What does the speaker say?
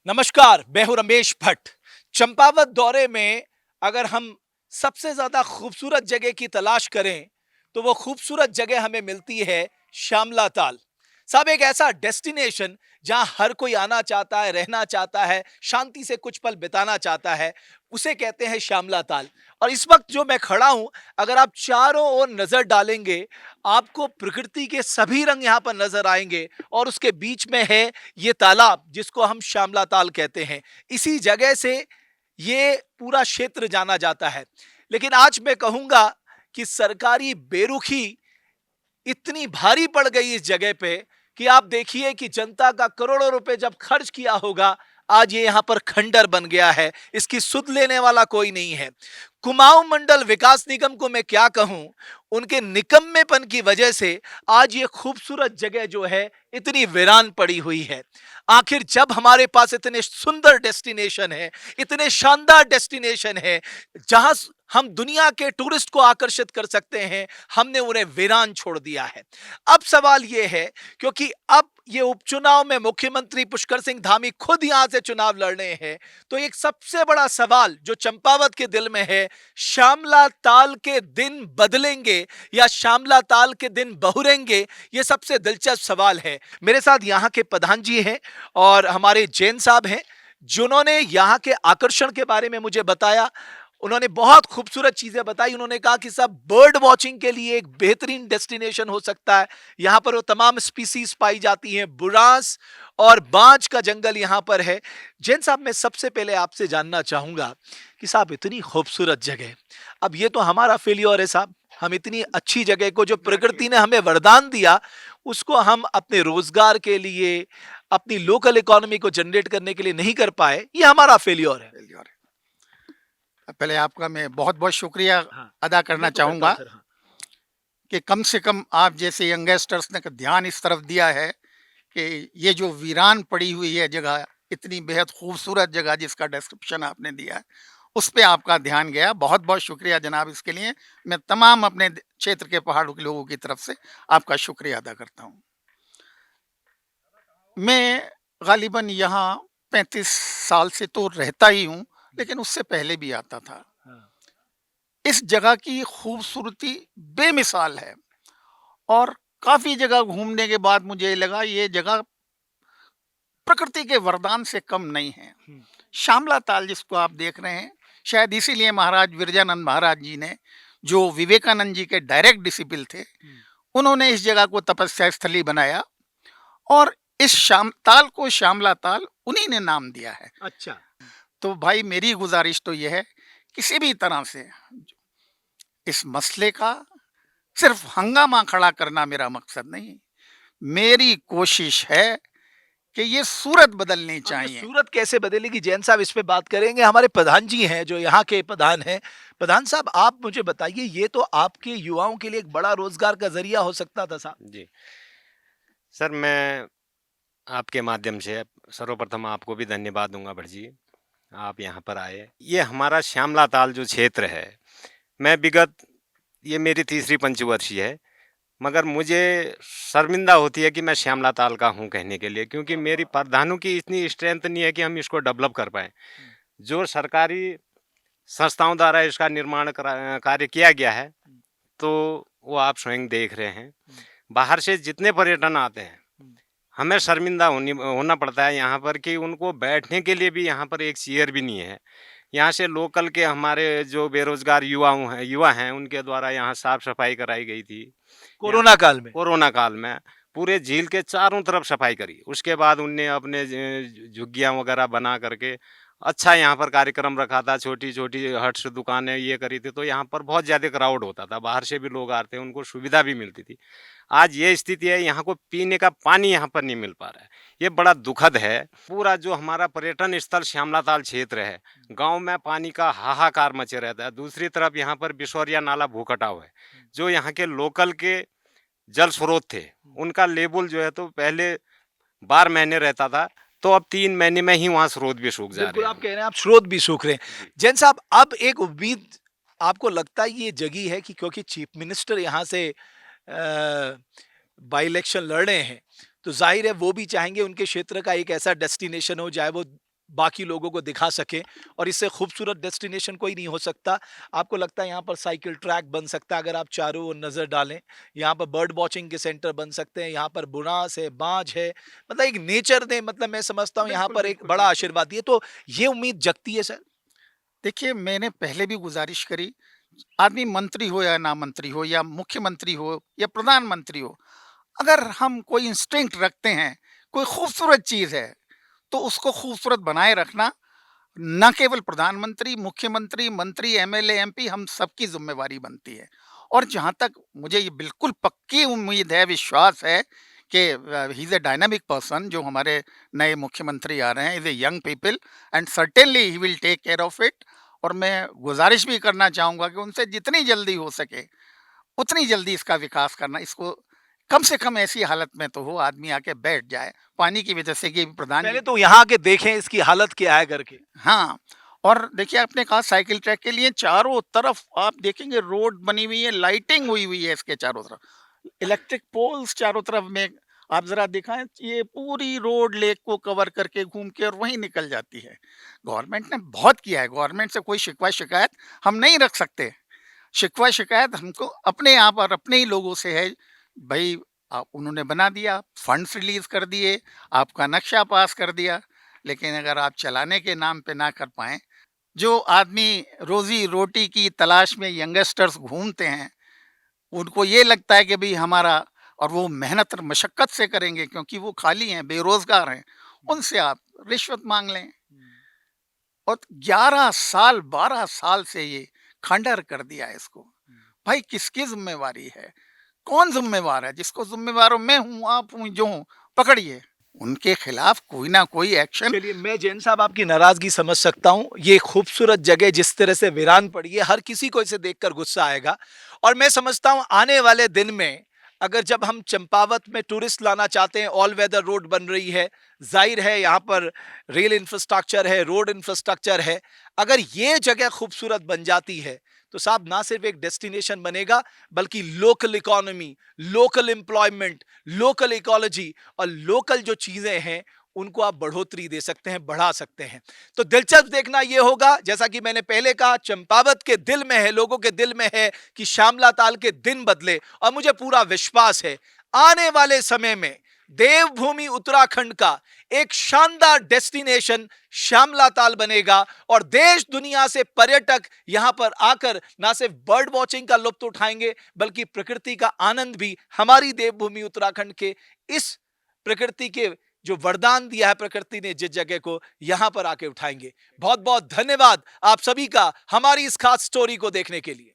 नमस्कार, मैं हूं रमेश भट्ट। चंपावत दौरे में अगर हम सबसे ज्यादा खूबसूरत जगह की तलाश करें तो वो खूबसूरत जगह हमें मिलती है श्यामला ताल। साहब, एक ऐसा डेस्टिनेशन जहां हर कोई आना चाहता है, रहना चाहता है, शांति से कुछ पल बिताना चाहता है, उसे कहते हैं श्यामला ताल। और इस वक्त जो मैं खड़ा हूं, अगर आप चारों ओर नजर डालेंगे, आपको प्रकृति के सभी रंग यहां पर नजर आएंगे और उसके बीच में है ये तालाब जिसको हम श्यामला ताल कहते हैं। इसी जगह से ये पूरा क्षेत्र जाना जाता है। लेकिन आज मैं कहूंगा कि सरकारी बेरुखी इतनी भारी पड़ गई इस जगह पे कि आप देखिए कि जनता का करोड़ों रुपए जब खर्च किया होगा, आज ये यहां पर खंडर बन गया है। इसकी सुध लेने वाला कोई नहीं है। कुमाऊं मंडल विकास निगम को मैं क्या कहूं, उनके निकम्मेपन की वजह से आज ये खूबसूरत जगह जो है इतनी वीरान पड़ी हुई है। आखिर जब हमारे पास इतने सुंदर डेस्टिनेशन है, इतने शानदार डेस्टिनेशन है जहां हम दुनिया के टूरिस्ट को आकर्षित कर सकते हैं, हमने उन्हें वीरान छोड़ दिया है। अब सवाल यह है, क्योंकि अब ये उपचुनाव में मुख्यमंत्री पुष्कर सिंह धामी खुद यहां से चुनाव लड़ रहे हैं, तो एक सबसे बड़ा सवाल जो चंपावत के दिल में है, श्यामला ताल के दिन बदलेंगे या श्यामला ताल के दिन बहुरेंगे? ये सबसे दिलचस्प सवाल है। मेरे साथ यहाँ के प्रधान जी हैं और हमारे जैन साहब हैं, जिन्होंने यहाँ के आकर्षण के बारे में मुझे बताया। उन्होंने बहुत खूबसूरत चीजें बताई। उन्होंने कहा कि सब बर्ड वॉचिंग के लिए एक बेहतरीन डेस्टिनेशन हो सकता है। यहाँ पर वो तमाम स्पीसीज पाई जाती हैं, बुरांस और बांज का जंगल यहाँ पर है। जैन साहब, मैं सबसे पहले आपसे जानना चाहूंगा कि साहब, इतनी खूबसूरत जगह, अब ये तो हमारा फेलियर है साहब। हम इतनी अच्छी जगह को जो प्रकृति ने हमें वरदान दिया, उसको हम अपने रोजगार के लिए, अपनी लोकल इकोनॉमी को जनरेट करने के लिए नहीं कर पाए, ये हमारा फेलियर है। पहले आपका मैं बहुत बहुत शुक्रिया हाँ, अदा करना मैं तो करता हूं चाहूँगा सर। हाँ, कि कम से कम आप जैसे यंगस्टर्स ने ध्यान इस तरफ दिया है कि ये जो वीरान पड़ी हुई है जगह, इतनी बेहद खूबसूरत जगह जिसका डिस्क्रिप्शन आपने दिया है, उस पे आपका ध्यान गया। बहुत बहुत शुक्रिया जनाब इसके लिए। मैं तमाम अपने क्षेत्र के पहाड़ों के लोगों की तरफ से आपका शुक्रिया अदा करता हूँ। मैं गालिबन यहाँ 35 साल से तो रहता ही हूँ, लेकिन उससे पहले भी आता था। हाँ। इस जगह की खूबसूरती बेमिसाल है और काफ़ी जगह घूमने के बाद मुझे लगा ये जगह प्रकृति के वरदान से कम नहीं है। हम्म, श्यामला ताल जिसको आप देख रहे हैं, शायद इसीलिए महाराज विरजानंद महाराज जी ने, जो विवेकानंद जी के डायरेक्ट डिसिपल थे, हम्म। उन्होंने इस जगह को तपस्या स्थली बनाया और इस श्याम ताल को श्यामला ताल उन्हीं ने नाम दिया है। अच्छा। तो भाई मेरी गुजारिश तो यह है, किसी भी तरह से इस मसले का सिर्फ हंगामा खड़ा करना मेरा मकसद नहीं। मेरी कोशिश है कि ये सूरत बदलनी अब ये चाहिए। सूरत कैसे बदलेगी, जैन साहब इस पे बात करेंगे। हमारे प्रधान जी हैं जो यहाँ के प्रधान हैं। प्रधान साहब, आप मुझे बताइए, ये तो आपके युवाओं के लिए एक बड़ा रोजगार का जरिया हो सकता था साहब। जी सर, मैं आपके माध्यम से सर्वप्रथम आपको भी धन्यवाद दूंगा भट्ट जी, आप यहाँ पर आए। ये हमारा श्यामला ताल जो क्षेत्र है, मैं विगत, ये मेरी तीसरी पंचवर्षीय है, मगर मुझे शर्मिंदा होती है कि मैं श्यामला ताल का हूँ कहने के लिए, क्योंकि मेरी प्रधानों की इतनी स्ट्रेंथ नहीं है कि हम इसको डेवलप कर पाएँ। जो सरकारी संस्थाओं द्वारा इसका निर्माण कार्य किया गया है, तो वो आप स्वयं देख रहे हैं। बाहर से जितने पर्यटन आते हैं, हमें शर्मिंदा होना पड़ता है यहाँ पर कि उनको बैठने के लिए भी यहाँ पर एक चेयर भी नहीं है। यहाँ से लोकल के हमारे जो बेरोजगार युवा हैं उनके द्वारा यहाँ साफ सफाई कराई गई थी। कोरोना काल में। कोरोना काल में पूरे झील के चारों तरफ सफाई करी। उसके बाद उनने अपने झुग्गियाँ वगैरह बना करके अच्छा यहाँ पर कार्यक्रम रखा था। छोटी छोटी हट्स दुकानें ये करी थी, तो यहाँ पर बहुत ज़्यादा क्राउड होता था, बाहर से भी लोग आते हैं, उनको सुविधा भी मिलती थी। आज ये स्थिति है, यहाँ को पीने का पानी यहाँ पर नहीं मिल पा रहा है। ये बड़ा दुखद है। पूरा जो हमारा पर्यटन स्थल श्यामला ताल क्षेत्र है, गांव में पानी का हाहाकार मचे रहता है। दूसरी तरफ यहाँ पर बिशौरिया नाला भूकटाव है। जो यहाँ के लोकल के जल स्रोत थे, उनका लेवल जो है तो पहले 12 महीने रहता था, तो अब 3 महीने में ही वहाँ स्रोत भी सूख जा बिल्कुल, रहे आप हैं। कह रहे हैं आप स्रोत भी सूख रहे हैं। जैन साहब, अब एक उम्मीद आपको लगता है ये जगी है कि क्योंकि चीफ मिनिस्टर यहाँ से बाई इलेक्शन लड़ रहे हैं, तो जाहिर है वो भी चाहेंगे उनके क्षेत्र का एक ऐसा डेस्टिनेशन हो, चाहे वो बाकी लोगों को दिखा सकें, और इससे खूबसूरत डेस्टिनेशन कोई नहीं हो सकता। आपको लगता है यहाँ पर साइकिल ट्रैक बन सकता है अगर आप चारों ओर नज़र डालें, यहाँ पर बर्ड वॉचिंग के सेंटर बन सकते हैं, यहाँ पर बुनास है, बाज है, मतलब एक नेचर ने, मतलब मैं समझता हूँ यहाँ बिल्कुल, पर एक बिल्कुल, बड़ा बिल्कुल। आशीर्वाद दिए, तो ये उम्मीद जगती है सर। देखिए, मैंने पहले भी गुज़ारिश करी, आदमी मंत्री हो या ना मंत्री हो या मुख्यमंत्री हो या प्रधानमंत्री हो, अगर हम कोई इंस्टिंक्ट रखते हैं, कोई खूबसूरत चीज़ है, तो उसको खूबसूरत बनाए रखना ना केवल प्रधानमंत्री, मुख्यमंत्री, मंत्री, एमएलए, एमपी हम सबकी ज़िम्मेवारी बनती है। और जहाँ तक मुझे ये बिल्कुल पक्की उम्मीद है, विश्वास है कि he is a dynamic person, जो हमारे नए मुख्यमंत्री आ रहे हैं, is a young people and certainly he will take care of it. और मैं गुज़ारिश भी करना चाहूँगा कि उनसे जितनी जल्दी हो सके, उतनी जल्दी इसका विकास करना, इसको कम से कम ऐसी हालत में तो हो, आदमी आके बैठ जाए, पानी की वजह से कि प्रधान जी। पहले तो यहाँ आके देखें इसकी हालत क्या है करके। हाँ, और देखिए आपने कहा साइकिल ट्रैक के लिए चारों तरफ आप देखेंगे रोड बनी हुई है, लाइटिंग हुई हुई है इसके चारों तरफ। इलेक्ट्रिक पोल्स चारों तरफ में, आप ज़रा दिखाएँ, ये पूरी रोड लेक को कवर करके घूम के और वहीं निकल जाती है। गवर्नमेंट ने बहुत किया है, गवर्नमेंट से कोई शिकवा-शिकायत हम नहीं रख सकते। शिकवा-शिकायत हमको अपने आप और अपने ही लोगों से है। भई आप उन्होंने बना दिया, फंड्स रिलीज़ कर दिए, आपका नक्शा पास कर दिया, लेकिन अगर आप चलाने के नाम पे ना कर पाएँ, जो आदमी रोज़ी-रोटी की तलाश में यंगस्टर्स घूमते हैं, उनको ये लगता है कि भई हमारा, और वो मेहनत और मशक्कत से करेंगे क्योंकि वो खाली हैं, बेरोज़गार हैं, उनसे आप रिश्वत माँग लें। और 11 साल, 12 साल से ये खंडहर कर दिया है इसको। भाई किसकी ज़िम्मेवारी है? कौन ज़िम्मेवार है? जिसको ज़िम्मेवार हूँ मैं हूँ, आप हूँ, जो हूँ, पकड़िए। उनके खिलाफ कोई ना कोई एक्शन। चलिए, मैं जैन साहब आपकी नाराजगी समझ सकता हूँ। ये खूबसूरत जगह जिस तरह से वीरान पड़ी है, हर किसी को इसे देखकर गुस्सा आएगा, और मैं समझता हूँ आने वाले दिन में अगर जब हम चंपावत में टूरिस्ट लाना चाहते हैं, ऑल वेदर रोड बन रही है, जाहिर है यहाँ पर रेल इंफ्रास्ट्रक्चर है, रोड इंफ्रास्ट्रक्चर है, अगर ये जगह खूबसूरत बन जाती है तो साहब ना सिर्फ एक डेस्टिनेशन बनेगा, बल्कि local economy, local employment, local ecology और लोकल जो चीजें हैं उनको आप बढ़ोतरी दे सकते हैं, बढ़ा सकते हैं। तो दिलचस्प देखना यह होगा, जैसा कि मैंने पहले कहा, चंपावत के दिल में है, लोगों के दिल में है कि श्यामला ताल के दिन बदले, और मुझे पूरा विश्वास है आने वाले समय में देवभूमि उत्तराखंड का एक शानदार डेस्टिनेशन श्यामला ताल बनेगा, और देश दुनिया से पर्यटक यहां पर आकर ना सिर्फ बर्ड वॉचिंग का लुत्फ उठाएंगे, बल्कि प्रकृति का आनंद भी हमारी देवभूमि उत्तराखंड के इस प्रकृति के जो वरदान दिया है प्रकृति ने जिस जगह को, यहां पर आके उठाएंगे। बहुत बहुत धन्यवाद आप सभी का हमारी इस खास स्टोरी को देखने के लिए।